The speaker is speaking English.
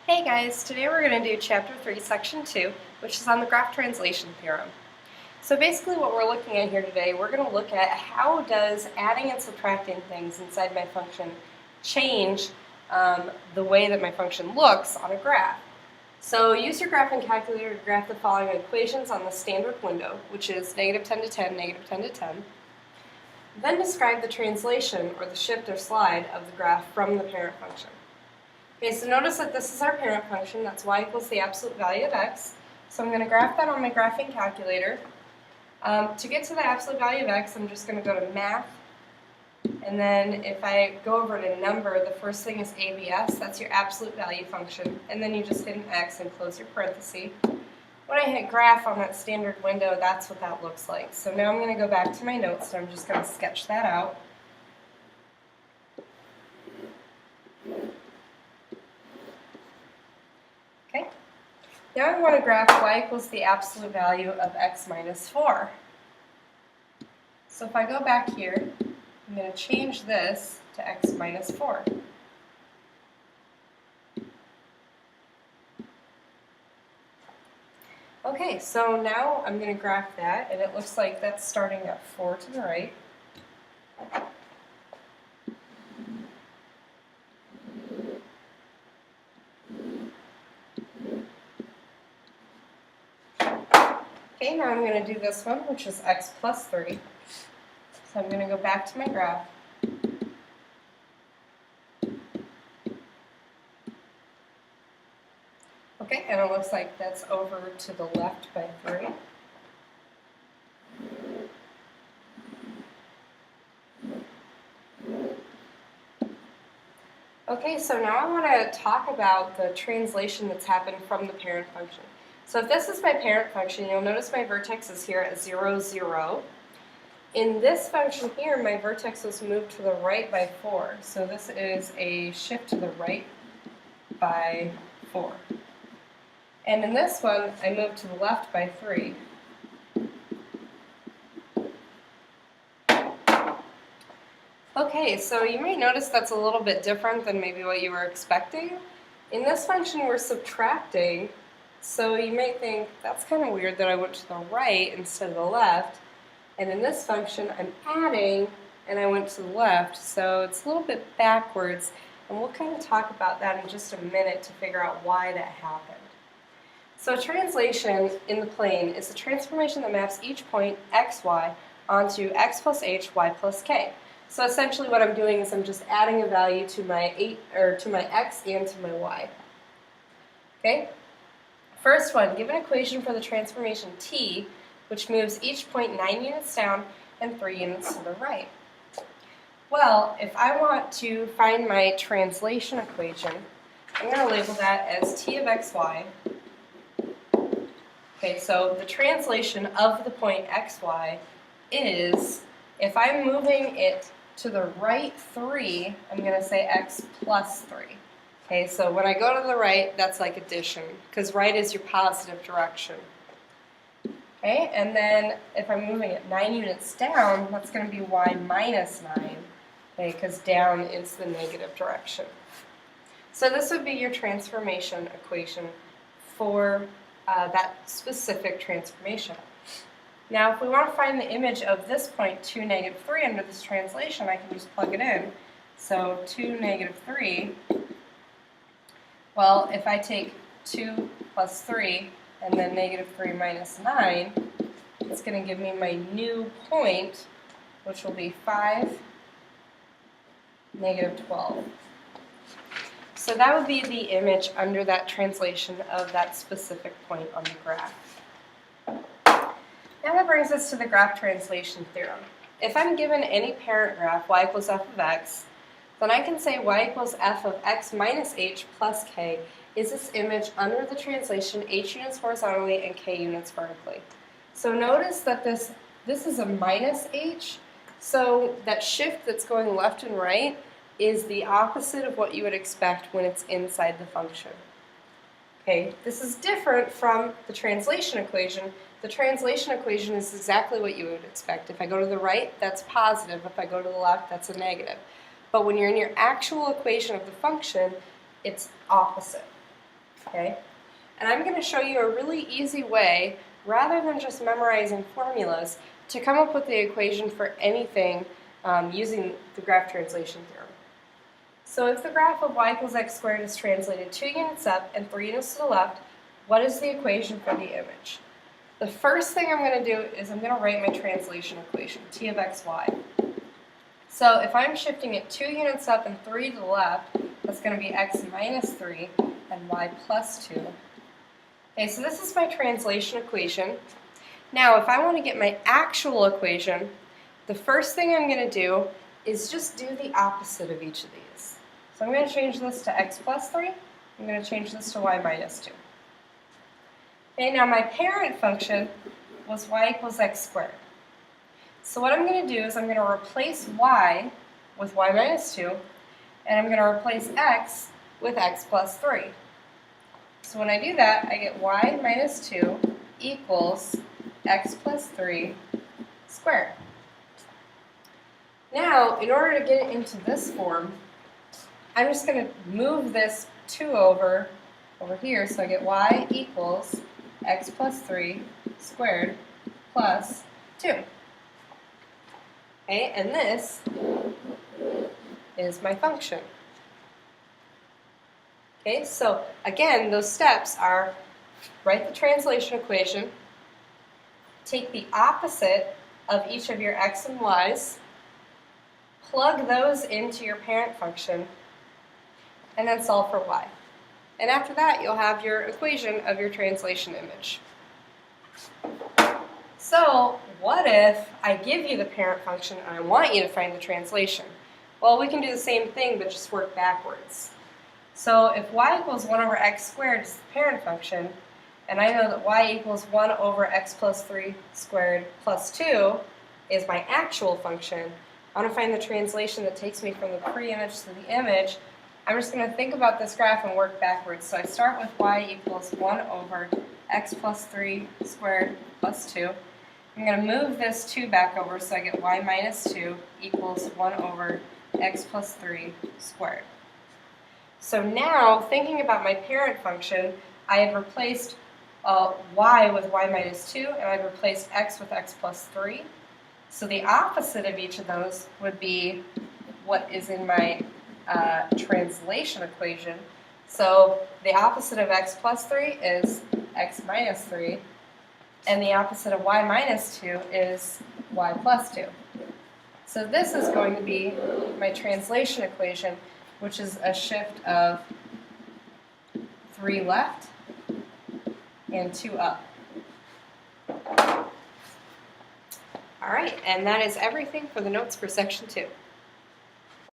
Hey guys, today we're going to do Chapter 3, Section 2, which is on the graph translation theorem. So basically what we're looking at here today, we're going to look at how does adding and subtracting things inside my function change the way that my function looks on a graph. So use your graphing calculator to graph the following equations on the standard window, which is negative 10 to 10, negative 10 to 10. Then describe the translation, or the shift or slide, of the graph from the parent function. Okay, so notice that this is our parent function, that's y equals the absolute value of x. So I'm going to graph that on my graphing calculator. To get to the absolute value of x, I'm just going to go to math, and then if I go over to number, the first thing is ABS, that's your absolute value function, and then you just hit an x and close your parenthesis. When I hit graph on that standard window, that's what that looks like. So now I'm going to go back to my notes, and I'm just going to sketch that out. Okay. Now I want to graph y equals the absolute value of x minus 4. So if I go back here, I'm going to change this to x minus 4. Okay, so now I'm going to graph that, and it looks like that's starting at 4 to the right. Okay, now I'm going to do this one, which is x plus 3. So I'm going to go back to my graph. Okay, and it looks like that's over to the left by 3. Okay, so now I want to talk about the translation that's happened from the parent function. So if this is my parent function, you'll notice my vertex is here at 0, 0. In this function here, my vertex was moved to the right by 4. So this is a shift to the right by 4. And in this one, I moved to the left by 3. Okay, so you may notice that's a little bit different than maybe what you were expecting. In this function, we're subtracting, so you may think, that's kind of weird that I went to the right instead of the left. And in this function, I'm adding, and I went to the left, so it's a little bit backwards, and we'll kind of talk about that in just a minute to figure out why that happened. So translation in the plane is a transformation that maps each point xy onto x plus h, y plus k. So essentially what I'm doing is I'm just adding a value to my x and to my y. Okay? First one, give an equation for the transformation t, which moves each point 9 units down and 3 units to the right. Well, if I want to find my translation equation, I'm going to label that as t of xy. Okay, so the translation of the point xy is, if I'm moving it to the right 3, I'm going to say x plus 3. Okay, so when I go to the right, that's like addition, because right is your positive direction. Okay, and then if I'm moving it 9 units down, that's going to be y minus 9, okay, because down is the negative direction. So this would be your transformation equation for that specific transformation. Now, if we want to find the image of this point 2, negative 3 under this translation, I can just plug it in. So 2, negative 3, well, if I take 2 plus 3 and then negative 3 minus 9, it's going to give me my new point, which will be 5, negative 12. So that would be the image under that translation of that specific point on the graph. Now that brings us to the graph translation theorem. If I'm given any parent graph, y equals f of x, then I can say y equals f of x minus h plus k is this image under the translation h units horizontally and k units vertically. So notice that this is a minus h, so that shift that's going left and right is the opposite of what you would expect when it's inside the function. Okay, this is different from the translation equation. The translation equation is exactly what you would expect. If I go to the right, that's positive. If I go to the left, that's a negative. But when you're in your actual equation of the function, it's opposite. Okay? And I'm going to show you a really easy way, rather than just memorizing formulas, to come up with the equation for anything using the graph translation theorem. So if the graph of y equals x squared is translated 2 units up and 3 units to the left, what is the equation for the image? The first thing I'm going to do is I'm going to write my translation equation, t of x, y. So if I'm shifting it 2 units up and 3 to the left, that's going to be x minus 3 and y plus 2. Okay, so this is my translation equation. Now, if I want to get my actual equation, the first thing I'm going to do is just do the opposite of each of these. So I'm going to change this to x plus 3. I'm going to change this to y minus 2. Okay, now my parent function was y equals x squared. So what I'm going to do is I'm going to replace y with y minus 2, and I'm going to replace x with x plus 3. So when I do that, I get y minus 2 equals x plus 3 squared. Now, in order to get it into this form, I'm just going to move this 2 over here, so I get y equals x plus 3 squared plus 2. Okay, and this is my function. Okay, so again, those steps are write the translation equation, take the opposite of each of your x and y's, plug those into your parent function, and then solve for y. And after that, you'll have your equation of your translation image. So, what if I give you the parent function and I want you to find the translation? Well, we can do the same thing, but just work backwards. So if y equals 1 over x squared is the parent function, and I know that y equals 1 over x plus 3 squared plus 2 is my actual function, I want to find the translation that takes me from the pre-image to the image. I'm just going to think about this graph and work backwards. So I start with y equals 1 over x plus 3 squared plus 2. I'm going to move this 2 back over, so I get y minus 2 equals 1 over x plus 3 squared. So now, thinking about my parent function, I had replaced y with y minus 2, and I'd replaced x with x plus 3. So the opposite of each of those would be what is in my translation equation. So the opposite of x plus 3 is x minus 3, and the opposite of y minus 2 is y plus 2. So this is going to be my translation equation, which is a shift of 3 left and 2 up. All right, and that is everything for the notes for section 2.